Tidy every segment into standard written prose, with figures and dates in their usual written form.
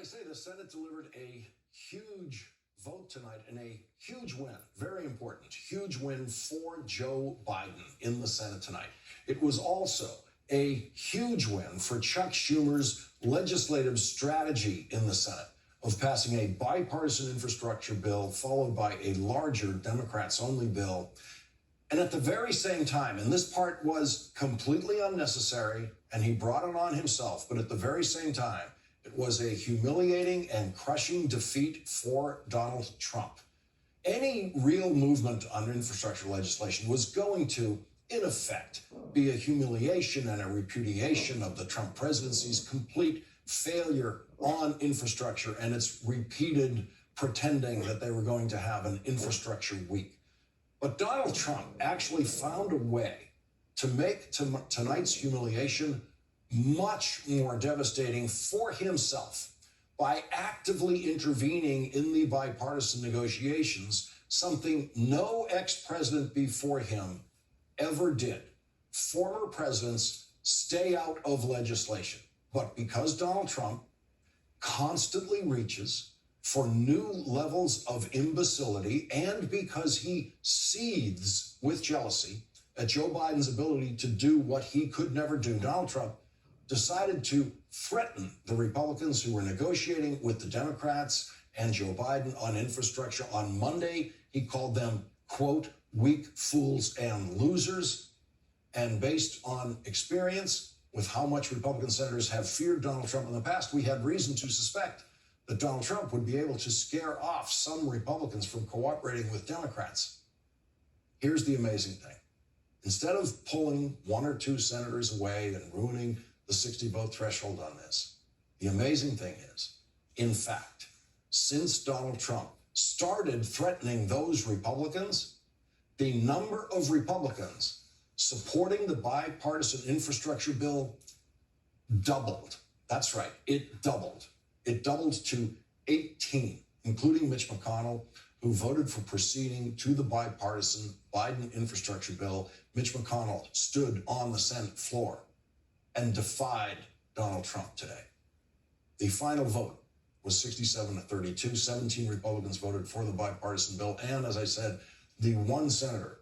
I say, the Senate delivered a huge vote tonight and a huge win, very important, huge win for Joe Biden in the Senate tonight. It was also a huge win for Chuck Schumer's legislative strategy in the Senate of passing a bipartisan infrastructure bill followed by a larger Democrats-only bill. And at the very same time, and this part was completely unnecessary, and he brought it on himself, but at the very same time, it was a humiliating and crushing defeat for Donald Trump. Any real movement on infrastructure legislation was going to, in effect, be a humiliation and a repudiation of the Trump presidency's complete failure on infrastructure and its repeated pretending that they were going to have an infrastructure week. But Donald Trump actually found a way to make tonight's humiliation much more devastating for himself by actively intervening in the bipartisan negotiations, something no ex-president before him ever did. Former presidents stay out of legislation. But because Donald Trump constantly reaches for new levels of imbecility, and because he seethes with jealousy at Joe Biden's ability to do what he could never do, Donald Trump decided to threaten the Republicans who were negotiating with the Democrats and Joe Biden on infrastructure. On Monday, he called them, quote, weak fools and losers. And based on experience with how much Republican senators have feared Donald Trump in the past, we had reason to suspect that Donald Trump would be able to scare off some Republicans from cooperating with Democrats. Here's the amazing thing. Instead of pulling one or two senators away and ruining the 60-vote threshold on this, the amazing thing is, in fact, since Donald Trump started threatening those Republicans, the number of Republicans supporting the bipartisan infrastructure bill doubled. That's right, it doubled. It doubled to 18, including Mitch McConnell, who voted for proceeding to the bipartisan Biden infrastructure bill. Mitch McConnell stood on the Senate floor and defied Donald Trump today. The final vote was 67 to 32. 17 Republicans voted for the bipartisan bill. And as I said, the one senator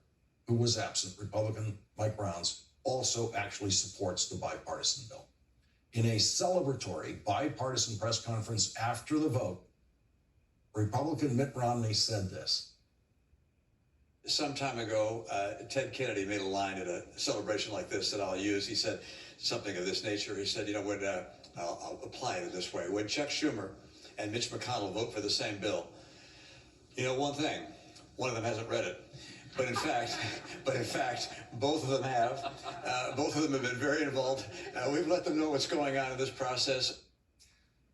who was absent, Republican Mike Rounds, also actually supports the bipartisan bill. In a celebratory bipartisan press conference after the vote, Republican Mitt Romney said this. Some time ago, Ted Kennedy made a line at a celebration like this that I'll use. He said something of this nature. He said, I'll apply it this way. When Chuck Schumer and Mitch McConnell vote for the same bill, one thing, one of them hasn't read it. But in fact, both of them have. Both of them have been very involved. We've let them know what's going on in this process.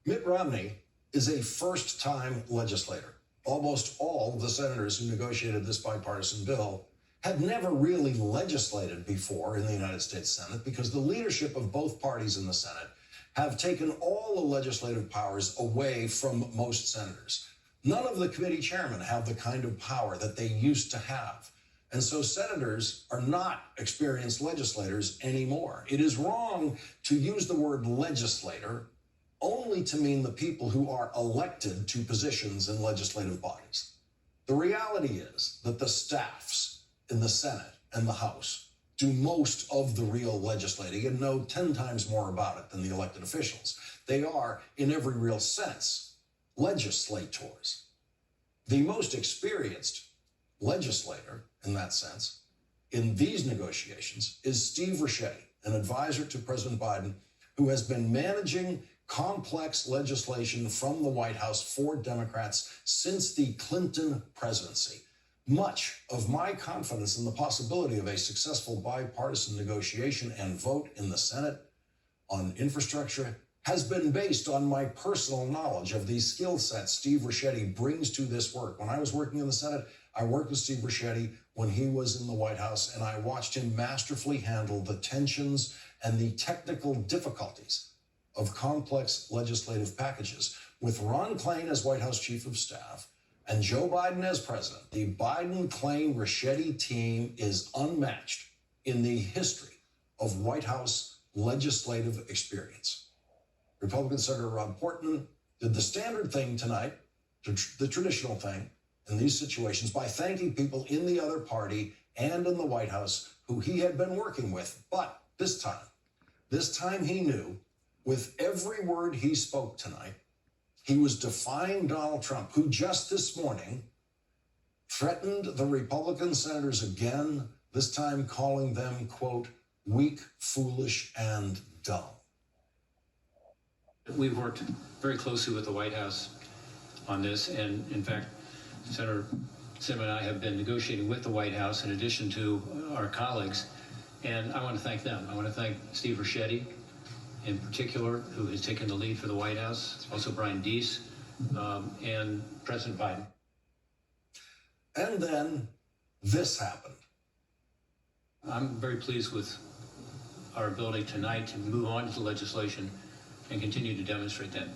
Mitt Romney is a first-time legislator. Almost all of the senators who negotiated this bipartisan bill had never really legislated before in the United States Senate because the leadership of both parties in the Senate have taken all the legislative powers away from most senators. None of the committee chairmen have the kind of power that they used to have. And so senators are not experienced legislators anymore. It is wrong to use the word legislator only to mean the people who are elected to positions in legislative bodies. The reality is that the staffs in the Senate and the House do most of the real legislating and know 10 times more about it than the elected officials. They are, in every real sense, legislators. The most experienced legislator, in that sense, in these negotiations is Steve Ricchetti, an advisor to President Biden, who has been managing complex legislation from the White House for Democrats since the Clinton presidency. Much of my confidence in the possibility of a successful bipartisan negotiation and vote in the Senate on infrastructure has been based on my personal knowledge of the skill set Steve Ricchetti brings to this work. When I was working in the Senate, I worked with Steve Ricchetti when he was in the White House, and I watched him masterfully handle the tensions and the technical difficulties of complex legislative packages. With Ron Klain as White House Chief of Staff and Joe Biden as president, the Biden-Klain-Ricchetti team is unmatched in the history of White House legislative experience. Republican Senator Rob Portman did the standard thing tonight, the traditional thing in these situations, by thanking people in the other party and in the White House who he had been working with. But this time he knew with every word he spoke tonight, he was defying Donald Trump, who just this morning threatened the Republican senators again, this time calling them, quote, weak, foolish, and dumb. We've worked very closely with the White House on this, and in fact, Senator Sim and I have been negotiating with the White House in addition to our colleagues, and I want to thank them. I want to thank Steve Ricchetti in particular, who has taken the lead for the White House, also Brian Deese, and President Biden. And then this happened. I'm very pleased with our ability tonight to move on to the legislation and continue to demonstrate that.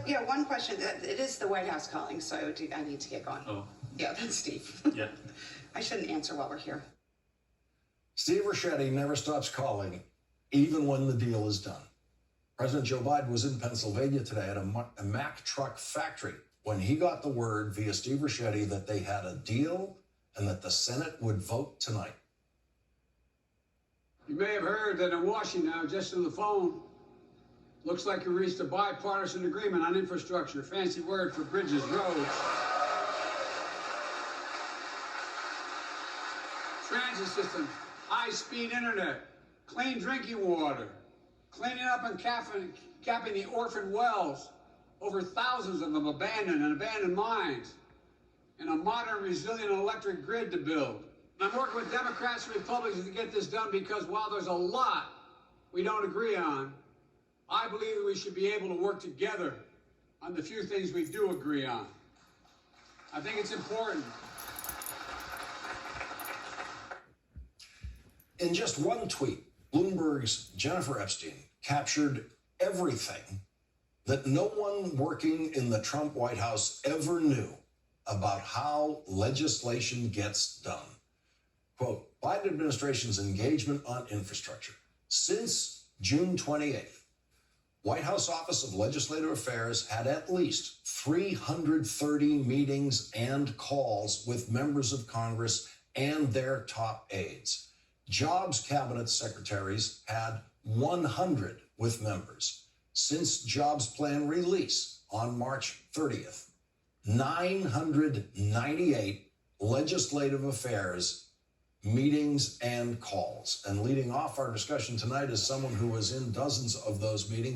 Yeah, one question. It is the White House calling, so I need to get going. Oh. Yeah, that's Steve. Yeah. I shouldn't answer while we're here. Steve Ricchetti never stops calling, even when the deal is done. President Joe Biden was in Pennsylvania today at a Mack truck factory when he got the word via Steve Ricchetti that they had a deal and that the Senate would vote tonight. You may have heard that in Washington now, just on the phone, looks like we reached a bipartisan agreement on infrastructure, fancy word for bridges, roads, transit systems, high-speed internet, clean drinking water, cleaning up and capping the orphan wells, over thousands of them abandoned and abandoned mines, and a modern, resilient electric grid to build. And I'm working with Democrats and Republicans to get this done because while there's a lot we don't agree on, I believe that we should be able to work together on the few things we do agree on. I think it's important. In just one tweet, Bloomberg's Jennifer Epstein captured everything that no one working in the Trump White House ever knew about how legislation gets done. Quote, Biden administration's engagement on infrastructure. Since June 28th, White House Office of Legislative Affairs had at least 330 meetings and calls with members of Congress and their top aides. Jobs cabinet secretaries had 100 with members. Since Jobs Plan release on March 30th, 998 legislative affairs meetings and calls. And leading off our discussion tonight is someone who was in dozens of those meetings.